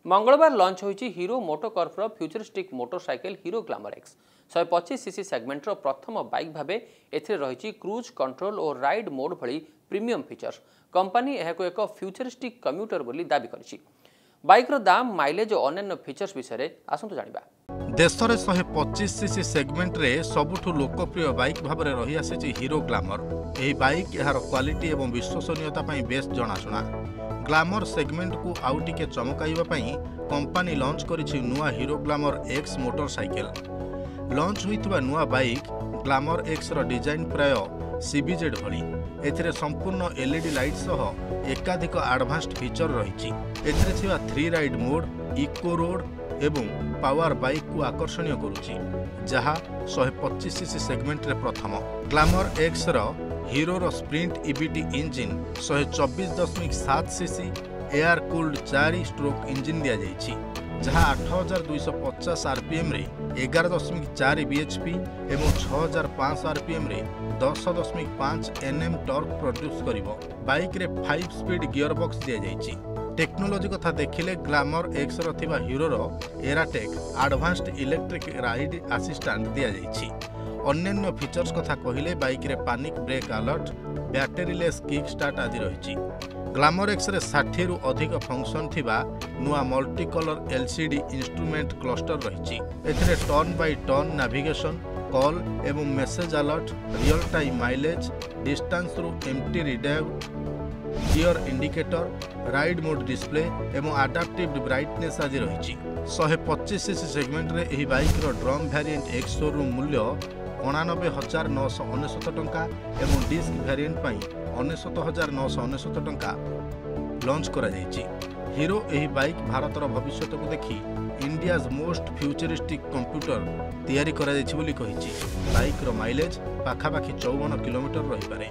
मंगलवार लॉन्च होईची Hero MotoCorp futuristic motorcycle Hero Glamour X 125 CC segment प्रथम bike भावे एथिरे रहिची क्रूज कंट्रोल और राइड मोड भली प्रीमियम फीचर्स। कंपनी एहाको एक फ्यूचरिस्टिक कम्यूटर बोली दाबी करिछि। बाइकर दाम माइलेज और अन्य फीचर्स विषय आसंतु जानिबा। देश में 125 सीसी सेगमेंट रे सबुठु लोकप्रिय बाइक भाव में रही आसी हीरो ग्लैमर। यह बाइक यार क्वालिटी और विश्वसनीयता बेस जनाशुना। ग्लैमर सेगमेंट को आउ टिके चमकाइबा कंपनी लॉन्च करिछि नुआ Hero Glamour X motorcycle. Launch होइतिबा नुआ बाइक ग्लैमर एक्स रो डिजाइन प्राय सीबीजेड भली। एथिरे संपूर्ण एलईडी लाइट सह एकाधिक एडवांस्ड फीचर रही। एथिरे थिबा 3 राइड मोड, इको रोड एवं पावर बाइक को आकर्षणीय करुछि, जहा 125 सीसी सेगमेंट रे प्रथम। ग्लैमर एक्स रो हीरो रो sprint EBT engine 124.7 CC air cooled 4 stroke engine दिया जाइछि, जहा 8250 आरपीएम रे 11.4 बीएचपी एवं 6500 आरपीएम रे 10.5 एनएम टॉर्क प्रोड्यूस करिवो। बाइक रे 5 स्पीड गियर बॉक्स दिया जाइछि। टेक्नोलोजी कथा देखिले ग्लैमर एक्स रो थिबा हीरो रो एराटेक एडवांस्ड इलेक्ट्रिक राइड असिस्टेंट दिया जाइछि। अन्य फीचर्स कथा कहिले बाइक रे panic brake alert, batteryless kick start आदि रहिछि। ग्लैमर एक्स रे 60 रु अधिक फंक्शन थिबा नुआ multi colour LCD instrument cluster रहिछि। एथिरे turn by turn navigation, call एवं message alert, real time mileage, distance रु एम्प्टी रिडाइव, gear indicator, ride mode display एवं अडाप्टिव ब्राइटनेस आदि रहिछि। 125 सीसी सेगमेंट रे एही बाइक रो ड्रम वेरिएंट एक्स शोरूम मूल्य 89,999 टंका एवं डिस्क वेरिएंट पई 69,999 टंका लॉन्च करा जाइछि। हीरो एही बाइक भारतर भविष्य को देखि इंडियाज मोस्ट फ्यूचरिस्टिक कंप्यूटर तैयारी करा जाइछि बोली कहिछि। बाइक रो माइलेज पाखापाखि 54 किलोमीटर रही पारे।